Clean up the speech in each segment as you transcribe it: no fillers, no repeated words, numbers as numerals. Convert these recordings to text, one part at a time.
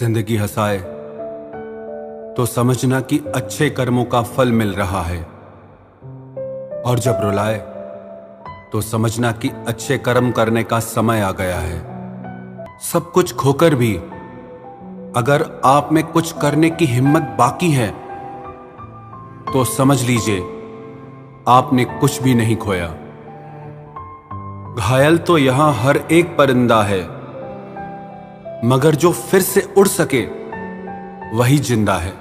जिंदगी हंसाए तो समझना कि अच्छे कर्मों का फल मिल रहा है, और जब रुलाए तो समझना कि अच्छे कर्म करने का समय आ गया है। सब कुछ खोकर भी अगर आप में कुछ करने की हिम्मत बाकी है तो समझ लीजिए आपने कुछ भी नहीं खोया। घायल तो यहां हर एक परिंदा है, मगर जो फिर से उड़ सके वही जिंदा है।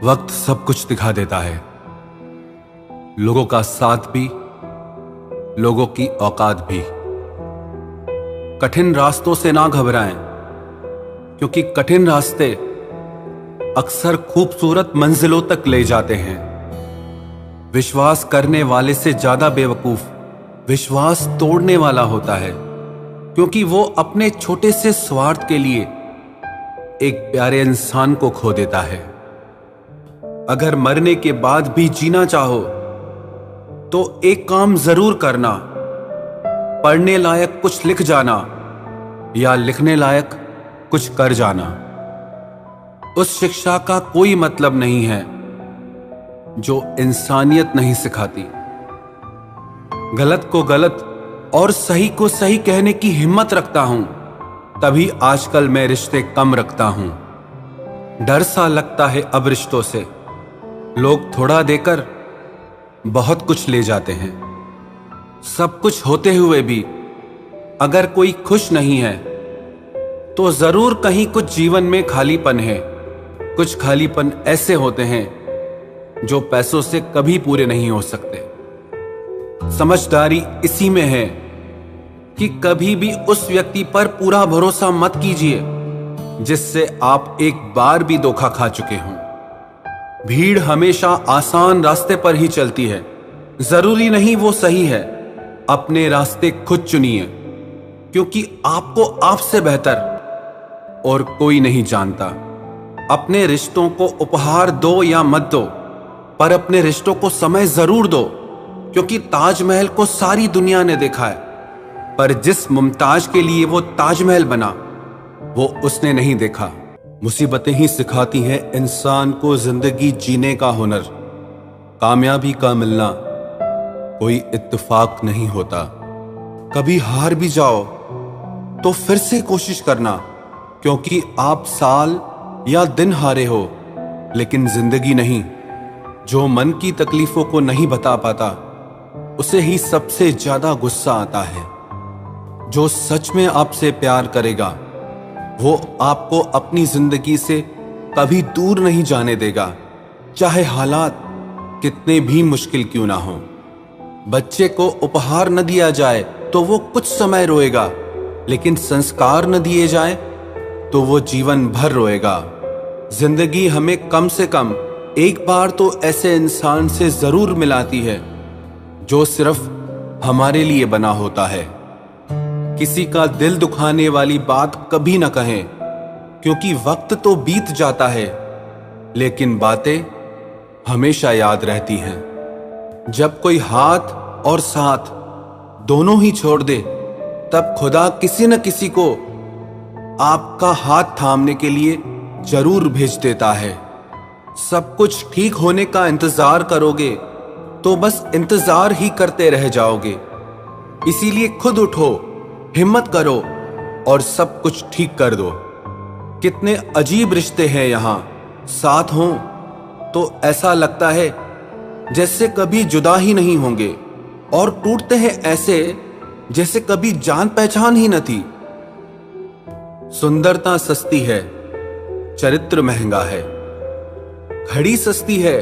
वक्त सब कुछ दिखा देता है, लोगों का साथ भी, लोगों की औकात भी। कठिन रास्तों से ना घबराएं, क्योंकि कठिन रास्ते अक्सर खूबसूरत मंजिलों तक ले जाते हैं। विश्वास करने वाले से ज्यादा बेवकूफ विश्वास तोड़ने वाला होता है, क्योंकि वो अपने छोटे से स्वार्थ के लिए एक प्यारे इंसान को खो देता है। अगर मरने के बाद भी जीना चाहो तो एक काम जरूर करना, पढ़ने लायक कुछ लिख जाना या लिखने लायक कुछ कर जाना। उस शिक्षा का कोई मतलब नहीं है जो इंसानियत नहीं सिखाती। गलत को गलत और सही को सही कहने की हिम्मत रखता हूं, तभी आजकल मैं रिश्ते कम रखता हूं। डर सा लगता है अब रिश्तों से, लोग थोड़ा देकर बहुत कुछ ले जाते हैं। सब कुछ होते हुए भी अगर कोई खुश नहीं है तो जरूर कहीं कुछ जीवन में खालीपन है। कुछ खालीपन ऐसे होते हैं जो पैसों से कभी पूरे नहीं हो सकते। समझदारी इसी में है कि कभी भी उस व्यक्ति पर पूरा भरोसा मत कीजिए जिससे आप एक बार भी धोखा खा चुके हों। भीड़ हमेशा आसान रास्ते पर ही चलती है, जरूरी नहीं वो सही है। अपने रास्ते खुद चुनिए, क्योंकि आपको आपसे बेहतर और कोई नहीं जानता। अपने रिश्तों को उपहार दो या मत दो, पर अपने रिश्तों को समय जरूर दो, क्योंकि ताजमहल को सारी दुनिया ने देखा है, पर जिस मुमताज के लिए वो ताजमहल बना वो उसने नहीं देखा। मुसीबतें ही सिखाती हैं इंसान को जिंदगी जीने का हुनर। कामयाबी का मिलना कोई इत्तेफाक नहीं होता। कभी हार भी जाओ तो फिर से कोशिश करना, क्योंकि आप साल या दिन हारे हो, लेकिन जिंदगी नहीं। जो मन की तकलीफों को नहीं बता पाता उसे ही सबसे ज्यादा गुस्सा आता है। जो सच में आपसे प्यार करेगा वो आपको अपनी जिंदगी से कभी दूर नहीं जाने देगा, चाहे हालात कितने भी मुश्किल क्यों ना हो। बच्चे को उपहार न दिया जाए तो वो कुछ समय रोएगा, लेकिन संस्कार न दिए जाए तो वो जीवन भर रोएगा। जिंदगी हमें कम से कम एक बार तो ऐसे इंसान से जरूर मिलाती है जो सिर्फ हमारे लिए बना होता है। किसी का दिल दुखाने वाली बात कभी न कहें, क्योंकि वक्त तो बीत जाता है लेकिन बातें हमेशा याद रहती हैं। जब कोई हाथ और साथ दोनों ही छोड़ दे, तब खुदा किसी न किसी को आपका हाथ थामने के लिए जरूर भेज देता है। सब कुछ ठीक होने का इंतजार करोगे तो बस इंतजार ही करते रह जाओगे। इसीलिए खुद उठो, हिम्मत करो और सब कुछ ठीक कर दो। कितने अजीब रिश्ते हैं यहाँ, साथ हों तो ऐसा लगता है जैसे कभी जुदा ही नहीं होंगे, और टूटते हैं ऐसे जैसे कभी जान पहचान ही न थी। सुंदरता सस्ती है, चरित्र महंगा है। घड़ी सस्ती है,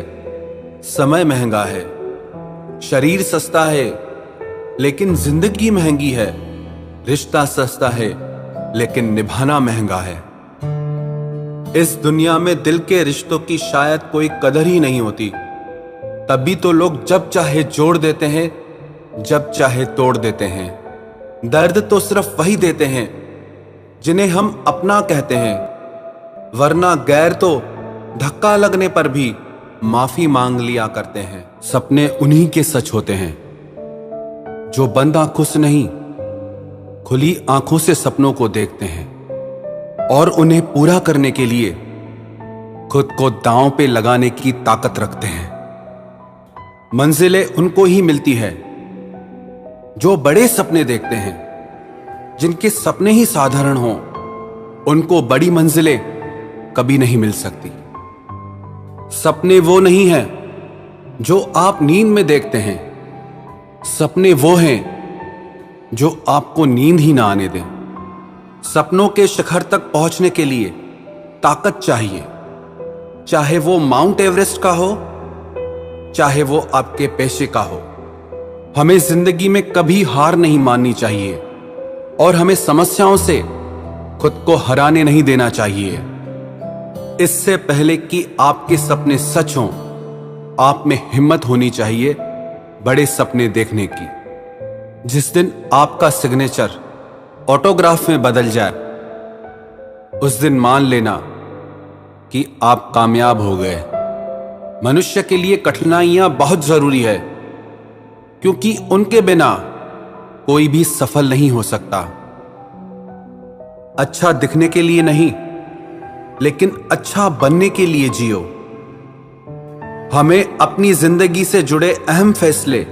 समय महंगा है। शरीर सस्ता है, लेकिन जिंदगी महंगी है। रिश्ता सस्ता है, लेकिन निभाना महंगा है। इस दुनिया में दिल के रिश्तों की शायद कोई कदर ही नहीं होती। तभी तो लोग जब चाहे जोड़ देते हैं, जब चाहे तोड़ देते हैं। दर्द तो सिर्फ वही देते हैं जिन्हें हम अपना कहते हैं, वरना गैर तो धक्का लगने पर भी माफी मांग लिया करते हैं। सपने उन्हीं के सच होते हैं जो बंद आंखों से नहीं, खुली आंखों से सपनों को देखते हैं। और उन्हें पूरा करने के लिए खुद को दांव पे लगाने की ताकत रखते हैं। मंजिलें उनको ही मिलती है जो बड़े सपने देखते हैं। जिनके सपने ही साधारण हों, उनको बड़ी मंजिलें कभी नहीं मिल सकती। सपने वो नहीं हैं जो आप नींद में देखते हैं, सपने वो हैं जो आपको नींद ही ना आने दें। सपनों के शिखर तक पहुंचने के लिए ताकत चाहिए, चाहे वो माउंट एवरेस्ट का हो, चाहे वो आपके पेशे का हो। हमें जिंदगी में कभी हार नहीं माननी चाहिए और हमें समस्याओं से खुद को हराने नहीं देना चाहिए। इससे पहले कि आपके सपने सच हों, आप में हिम्मत होनी चाहिए बड़े सपने देखने की। जिस दिन आपका सिग्नेचर ऑटोग्राफ में बदल जाए, उस दिन मान लेना कि आप कामयाब हो गए। मनुष्य के लिए कठिनाइयां बहुत जरूरी है, क्योंकि उनके बिना कोई भी सफल नहीं हो सकता। अच्छा दिखने के लिए नहीं, लेकिन अच्छा बनने के लिए जियो। हमें अपनी जिंदगी से जुड़े अहम फैसले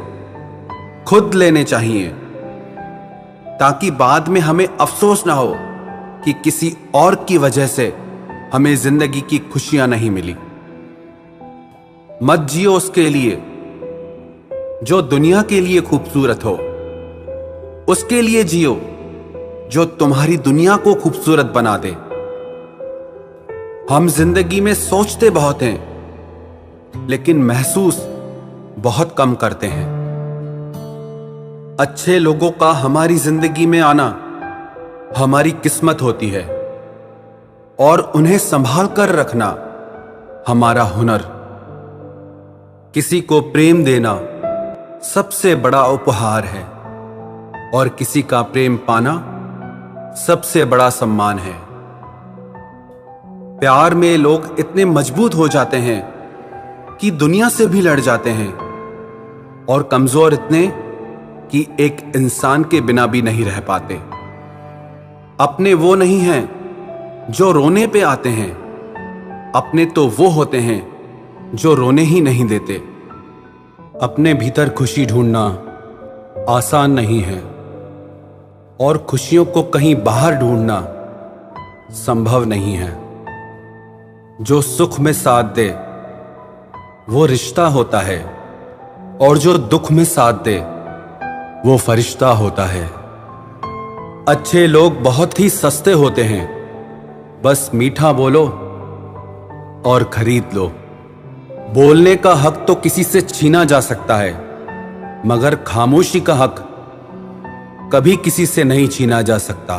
खुद लेने चाहिए, ताकि बाद में हमें अफसोस ना हो कि किसी और की वजह से हमें जिंदगी की खुशियां नहीं मिली। मत जियो उसके लिए जो दुनिया के लिए खूबसूरत हो, उसके लिए जियो जो तुम्हारी दुनिया को खूबसूरत बना दे। हम जिंदगी में सोचते बहुत हैं, लेकिन महसूस बहुत कम करते हैं। अच्छे लोगों का हमारी जिंदगी में आना हमारी किस्मत होती है, और उन्हें संभाल कर रखना हमारा हुनर। किसी को प्रेम देना सबसे बड़ा उपहार है, और किसी का प्रेम पाना सबसे बड़ा सम्मान है। प्यार में लोग इतने मजबूत हो जाते हैं कि दुनिया से भी लड़ जाते हैं, और कमजोर इतने कि एक इंसान के बिना भी नहीं रह पाते। अपने वो नहीं हैं जो रोने पे आते हैं, अपने तो वो होते हैं जो रोने ही नहीं देते। अपने भीतर खुशी ढूंढना आसान नहीं है, और खुशियों को कहीं बाहर ढूंढना संभव नहीं है। जो सुख में साथ दे वो रिश्ता होता है, और जो दुख में साथ दे वो फरिश्ता होता है। अच्छे लोग बहुत ही सस्ते होते हैं, बस मीठा बोलो और खरीद लो। बोलने का हक तो किसी से छीना जा सकता है, मगर खामोशी का हक कभी किसी से नहीं छीना जा सकता।